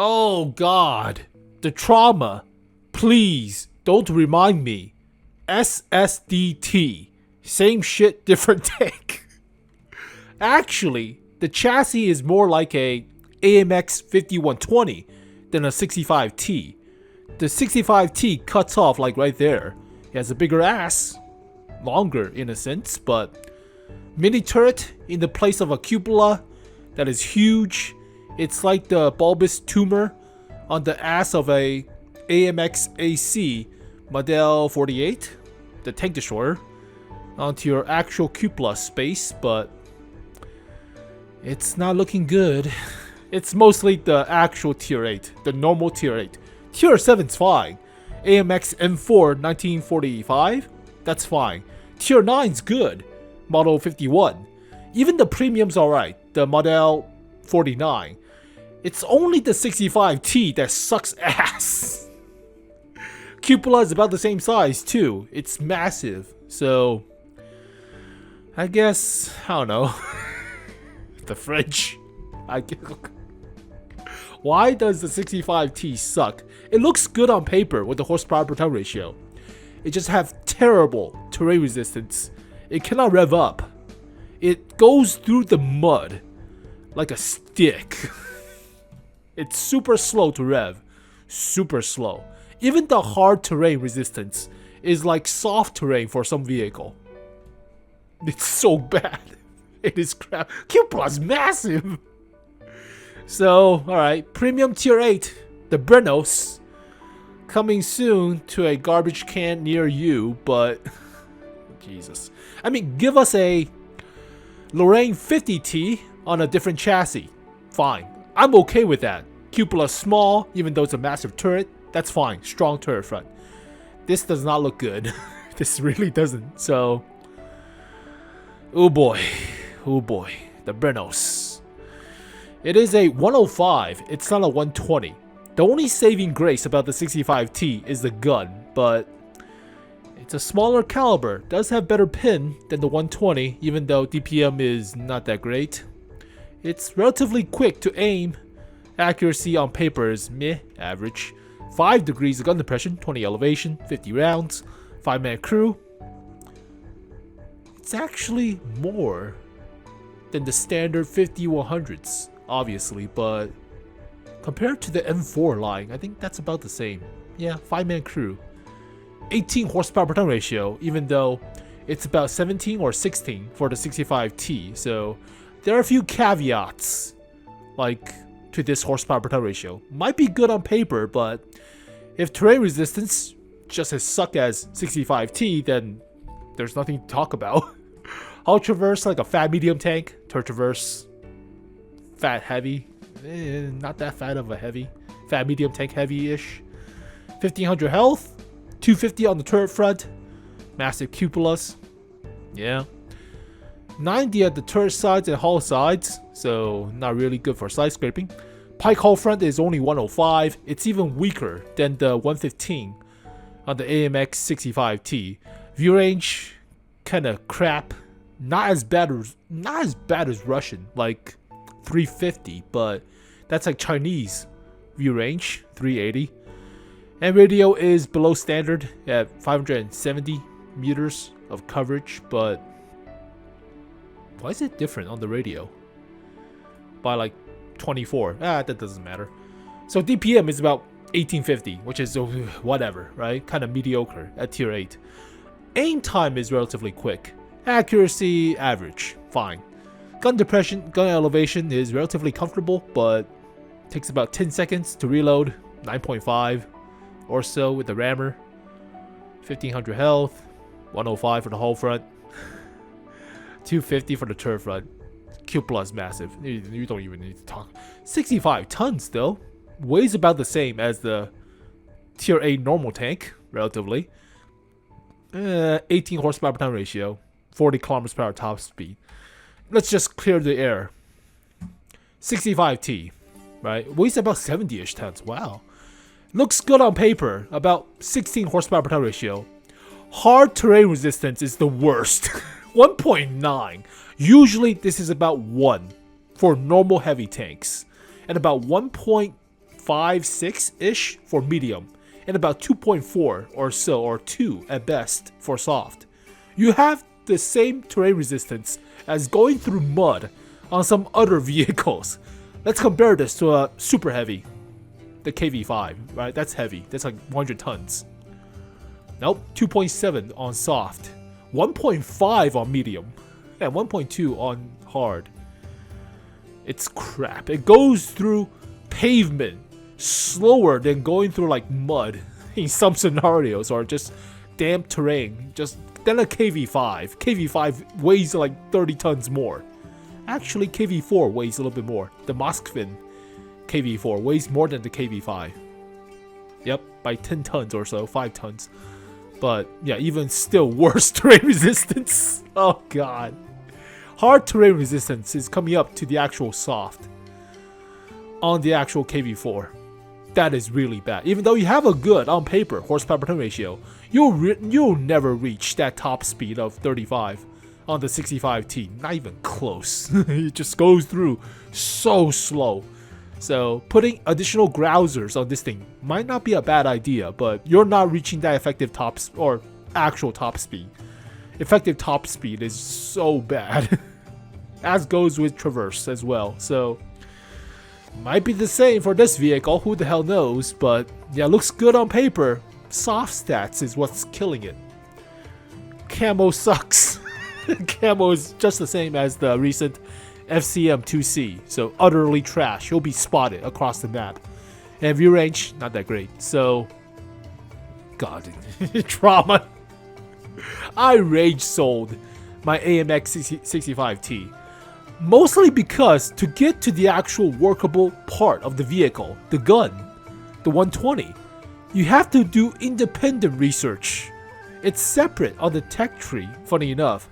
Oh God, the trauma. Please don't remind me. S.S.D.T. Same shit, different tank. Actually, the chassis is more like a AMX 5120 than a 65T. The 65T cuts off like right there. It has a bigger ass, longer in a sense, but mini turret in the place of a cupola that is huge. It's like the bulbous tumor on the ass of a AMX AC Model 48, the tank destroyer, onto your actual cupola space, but it's not looking good. It's mostly the actual tier 8, the normal tier 8. Tier 7's fine. AMX M4 1945, that's fine. Tier 9's good. Model 51. Even the premium's alright, the Model 49. It's only the 65T that sucks ass. Cupola is about the same size too. It's massive. So I guess, I don't know. The fridge. Why does the 65T suck? It looks good on paper with the horsepower per ton ratio. It just has terrible terrain resistance. It cannot rev up. It goes through the mud like a stick. It's super slow to rev. Super slow. Even the hard terrain resistance is like soft terrain for some vehicle. It's so bad. It is crap. Cupola's massive. So, alright. Premium tier 8. The Brennos. Coming soon to a garbage can near you, but Jesus. I mean, give us a Lorraine 50T on a different chassis. Fine. I'm okay with that. Cupola's small, even though it's a massive turret. That's fine. Strong turret front. This does not look good. This really doesn't. So, oh boy. Oh boy. The Brennos. It is a 105. It's not a 120. The only saving grace about the 65T is the gun, but it's a smaller caliber. Does have better pin than the 120, even though DPM is not that great. It's relatively quick to aim. Accuracy on paper is meh, average. 5 degrees of gun depression, 20 elevation, 50 rounds, 5-man crew. It's actually more than the standard 50-100s, obviously, but compared to the M4 line, I think that's about the same. Yeah, 5-man crew. 18 horsepower per ton ratio, even though it's about 17 or 16 for the 65T, so there are a few caveats, like to this horsepower per ton ratio. Might be good on paper, but if terrain resistance just as suck as 65T, then there's nothing to talk about. I'll traverse like a fat medium tank to traverse fat heavy. Not that fat of a heavy. Fat medium tank heavy-ish. 1500 health. 250 on the turret front. Massive cupolas. Yeah. 90 at the turret sides and hull sides, so not really good for side scraping. Pike hull front is only 105. It's even weaker than the 115 on the AMX 65T. View range, kind of crap. Not as bad as Russian, like 350, but that's like Chinese view range, 380. And radio is below standard at 570 meters of coverage, but why is it different on the radio? By like 24. That doesn't matter. So DPM is about 1850, which is whatever, right? Kind of mediocre at tier 8. Aim time is relatively quick. Accuracy, average. Fine. Gun depression, gun elevation is relatively comfortable, but takes about 10 seconds to reload. 9.5 or so with the rammer. 1500 health. 105 for the hull front. 250 for the turret front. Cupola is massive. You don't even need to talk. 65 tons though. Weighs about the same as the tier 8 normal tank, relatively. 18 horsepower per ton ratio. 40 kilometers per hour top speed. Let's just clear the air. 65T, right? Weighs about 70-ish tons. Wow. Looks good on paper. About 16 horsepower per ton ratio. Hard terrain resistance is the worst. 1.9. Usually this is about 1 for normal heavy tanks. And about 1.5 2.56-ish for medium, and about 2.4 or so, or 2 at best for soft. You have the same terrain resistance as going through mud on some other vehicles. Let's compare this to a super heavy, the 𝗕𝗿5, right? That's heavy. That's like 100 tons. Nope, 2.7 on soft, 1.5 on medium, and 1.2 on hard. It's crap. It goes through pavement slower than going through like mud in some scenarios, or just damp terrain. Just than a 𝗕𝗿5. 𝗕𝗿5 weighs like 30 tons more. Actually, 𝗕𝗿4 weighs a little bit more. The Moskvin 𝗕𝗿4 weighs more than the 𝗕𝗿5. Yep, by 10 tons or so, 5 tons. But yeah, even still worse terrain resistance. Oh god. Hard terrain resistance is coming up to the actual soft on the actual 𝗕𝗿4. That is really bad. Even though you have a good, on paper, horsepower per ton ratio, you'll never reach that top speed of 35 on the 65T. Not even close. It just goes through so slow. So putting additional grousers on this thing might not be a bad idea, but you're not reaching that effective top or actual top speed. Effective top speed is so bad. As goes with Traverse as well. So might be the same for this vehicle, who the hell knows, but yeah, looks good on paper. Soft stats is what's killing it. Camo sucks. Camo is just the same as the recent FCM 2C, so utterly trash. You'll be spotted across the map. And view range, not that great. So, god, trauma. I rage sold my AMX 65T. Mostly because to get to the actual workable part of the vehicle, the gun, the 120, you have to do independent research. It's separate on the tech tree, funny enough.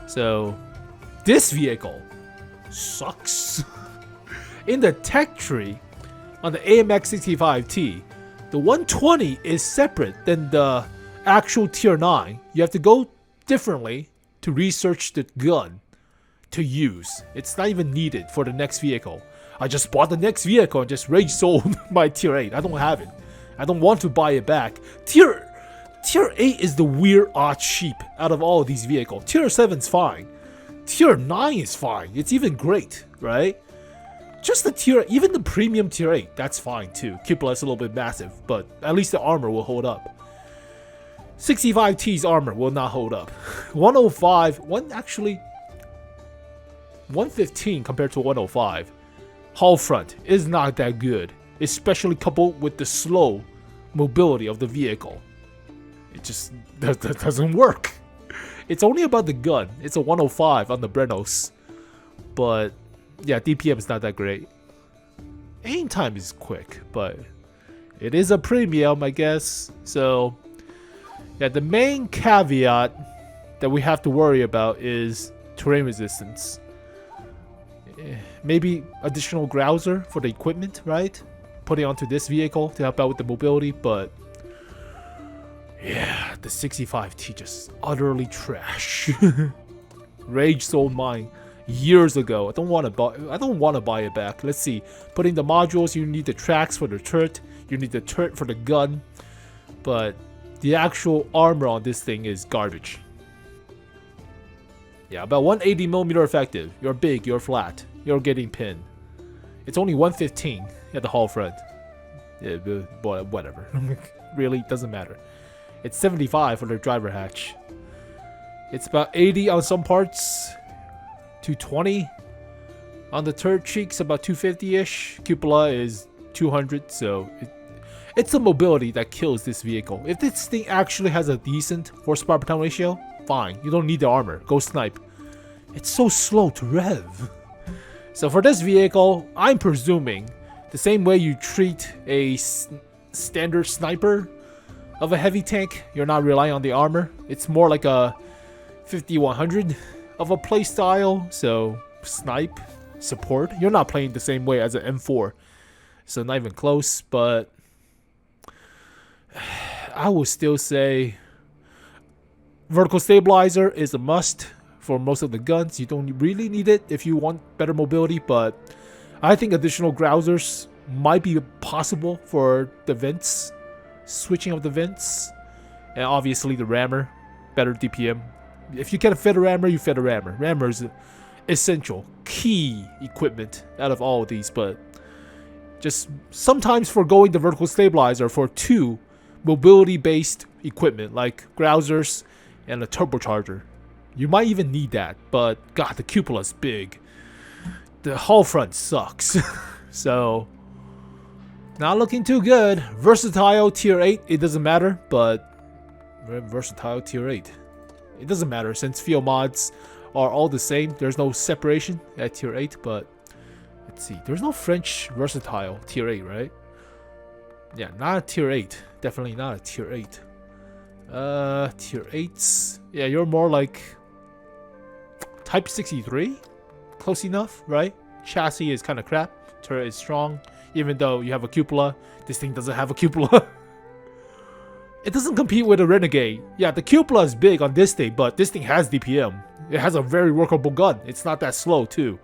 So, this vehicle sucks. In the tech tree, on the AMX 65T, the 120 is separate than the actual tier 9. You have to go differently to research the gun to use. It's not even needed for the next vehicle. I just bought the next vehicle and just rage sold my tier 8. I don't have it. I don't want to buy it back. Tier 8 is the weird odd sheep out of all of these vehicles. Tier 7's fine. Tier 9 is fine. It's even great, right? Just the tier, even the premium tier 8, that's fine too. 𝗕𝗿𝗲 is a little bit massive, but at least the armor will hold up. 65T's armor will not hold up. 115 compared to 105. Hull front is not that good, especially coupled with the slow mobility of the vehicle. It just that doesn't work. It's only about the gun. It's a 105 on the Brennos, but yeah, DPM is not that great. Aim time is quick, but it is a premium, I guess. So yeah, the main caveat that we have to worry about is terrain resistance. Maybe additional grouser for the equipment, right? Putting onto this vehicle to help out with the mobility, but yeah, the 65T just utterly trash. Rage sold mine years ago. I don't want to buy it back. Let's see. Putting the modules, you need the tracks for the turret, you need the turret for the gun, but the actual armor on this thing is garbage. Yeah, about 180mm effective. You're big, you're flat, you're getting pinned. It's only 115 at the hull front. Yeah, but whatever. Really, doesn't matter. It's 75 for the driver hatch. It's about 80 on some parts, 220 on the turret cheeks, about 250-ish. 𝗕𝗿𝗲 is 200, so it's the mobility that kills this vehicle. If this thing actually has a decent horsepower per ton ratio, fine. You don't need the armor. Go snipe. It's so slow to rev. So for this vehicle, I'm presuming the same way you treat a standard sniper of a heavy tank, you're not relying on the armor. It's more like a 50-100 of a playstyle. So snipe, support. You're not playing the same way as an M4. So not even close, but I would still say vertical stabilizer is a must for most of the guns. You don't really need it if you want better mobility, but I think additional grousers might be possible for the vents, switching of the vents, and obviously the rammer, better DPM. If you can fit a rammer, you fit a rammer. Rammer is essential, key equipment out of all of these, but just sometimes foregoing the vertical stabilizer for 2 mobility-based equipment like grousers and a turbocharger. You might even need that, but god, the cupola is big. The hull front sucks. So, not looking too good. Versatile tier 8, it doesn't matter, but versatile tier 8. It doesn't matter since field mods are all the same. There's no separation at tier 8, but let's see. There's no French versatile tier 8, right? Yeah, not a tier 8. Definitely not a tier 8. Tier 8s. Yeah, you're more like Type 63? Close enough, right? Chassis is kind of crap. Turret is strong. Even though you have a cupola, this thing doesn't have a cupola. It doesn't compete with a Renegade. Yeah, the cupola is big on this thing, but this thing has DPM. It has a very workable gun. It's not that slow, too.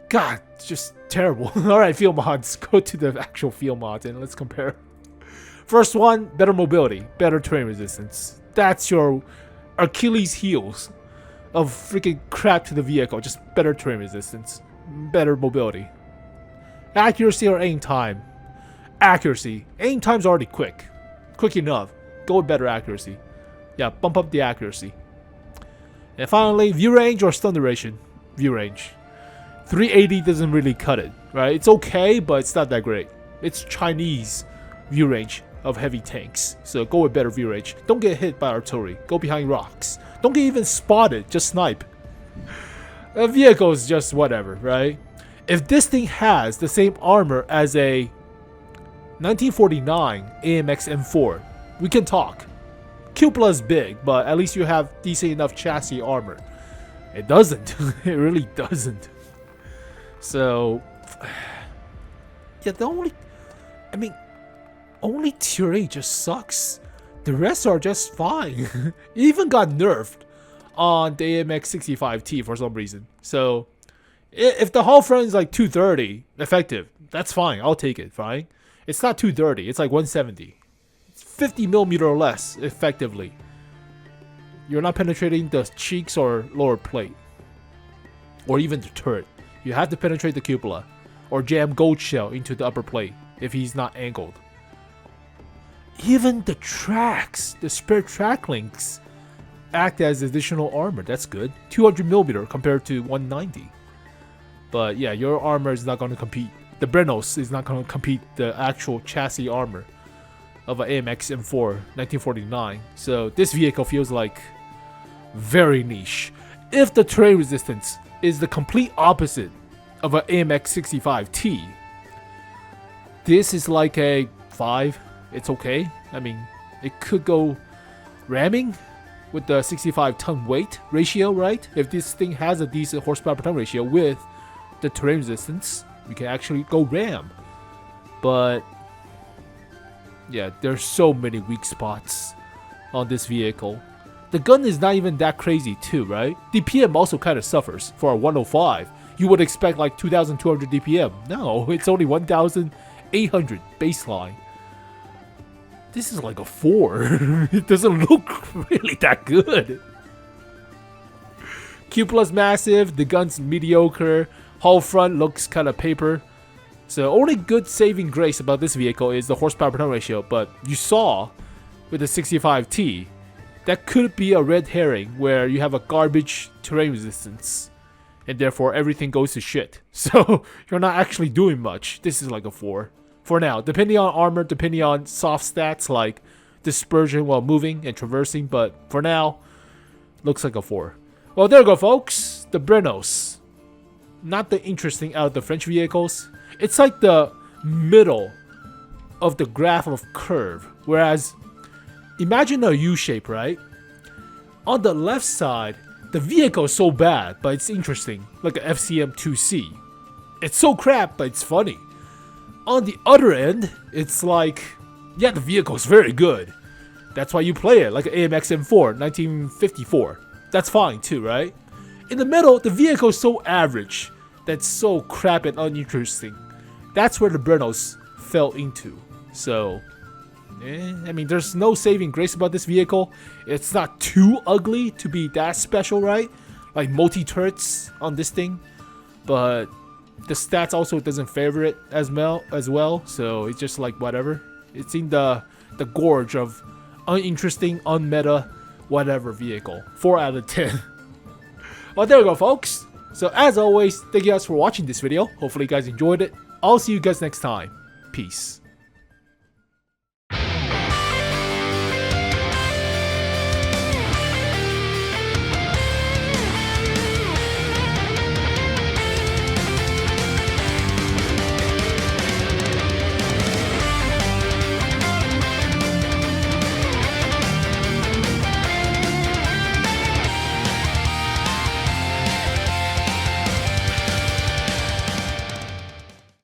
God, it's just terrible. Alright, field mods. Go to the actual field mods and let's compare. First one, better mobility, better terrain resistance. That's your Achilles heels of freaking crap to the vehicle. Just better terrain resistance, better mobility. Accuracy or aim time? Accuracy. Aim time's already quick. Quick enough. Go with better accuracy. Yeah, bump up the accuracy. And finally, view range or stun duration? View range. 380 doesn't really cut it, right? It's okay, but it's not that great. It's Chinese view range of heavy tanks. So go with better view range. Don't get hit by artillery. Go behind rocks. Don't get even spotted. Just snipe. A vehicle is just whatever, right? If this thing has the same armor as a 1949 AMX M4, we can talk. Cupola is big, but at least you have decent enough chassis armor. It doesn't. It really doesn't. So, yeah, only tier 8 just sucks. The rest are just fine. It even got nerfed on the AMX 65T for some reason. So, if the hull front is like 230 effective, that's fine. I'll take it, fine. It's not 230. It's like 170. It's 50mm or less effectively. You're not penetrating the cheeks or lower plate. Or even the turret. You have to penetrate the cupola. Or jam gold shell into the upper plate if he's not angled. Even the tracks, the spare track links, act as additional armor. That's good. 200mm compared to 190. But yeah, your armor is not going to compete. The Brennos is not going to compete the actual chassis armor of an AMX M4 1949. So this vehicle feels like very niche. If the terrain resistance is the complete opposite of an AMX 65T, this is like a 5. It's okay. I mean, it could go ramming with the 65-ton weight ratio, right? If this thing has a decent horsepower per ton ratio with the terrain resistance, we can actually go ram. But yeah, there's so many weak spots on this vehicle. The gun is not even that crazy too, right? DPM also kind of suffers for a 105. You would expect like 2,200 DPM. No, it's only 1,800 baseline. This is like a 4. It doesn't look really that good. Cupola's massive, the gun's mediocre, hull front looks kind of paper. So only good saving grace about this vehicle is the horsepower per ton ratio, but you saw with the 65T, that could be a red herring where you have a garbage terrain resistance and therefore everything goes to shit. So you're not actually doing much. This is like a 4. For now, depending on armor, depending on soft stats like dispersion while moving and traversing, but for now, looks like a 4. Well, there you go, folks. The Brennos. Not the interesting out of the French vehicles. It's like the middle of the graph of curve. Whereas, imagine a U shape, right? On the left side, the vehicle is so bad, but it's interesting. Like a FCM 2C. It's so crap, but it's funny. On the other end, it's like, yeah, the vehicle is very good. That's why you play it, like an AMX M4, 1954. That's fine too, right? In the middle, the vehicle is so average. That's so crap and uninteresting. that's where the Brennos fell into. So, I mean, there's no saving grace about this vehicle. It's not too ugly to be that special, right? Like multi-turrets on this thing, but the stats also doesn't favor it as well. So it's just like whatever. It's in the gorge of uninteresting, unmeta, whatever vehicle. 4 out of 10. Well, there we go, folks. So as always, thank you guys for watching this video. Hopefully you guys enjoyed it. I'll see you guys next time. Peace.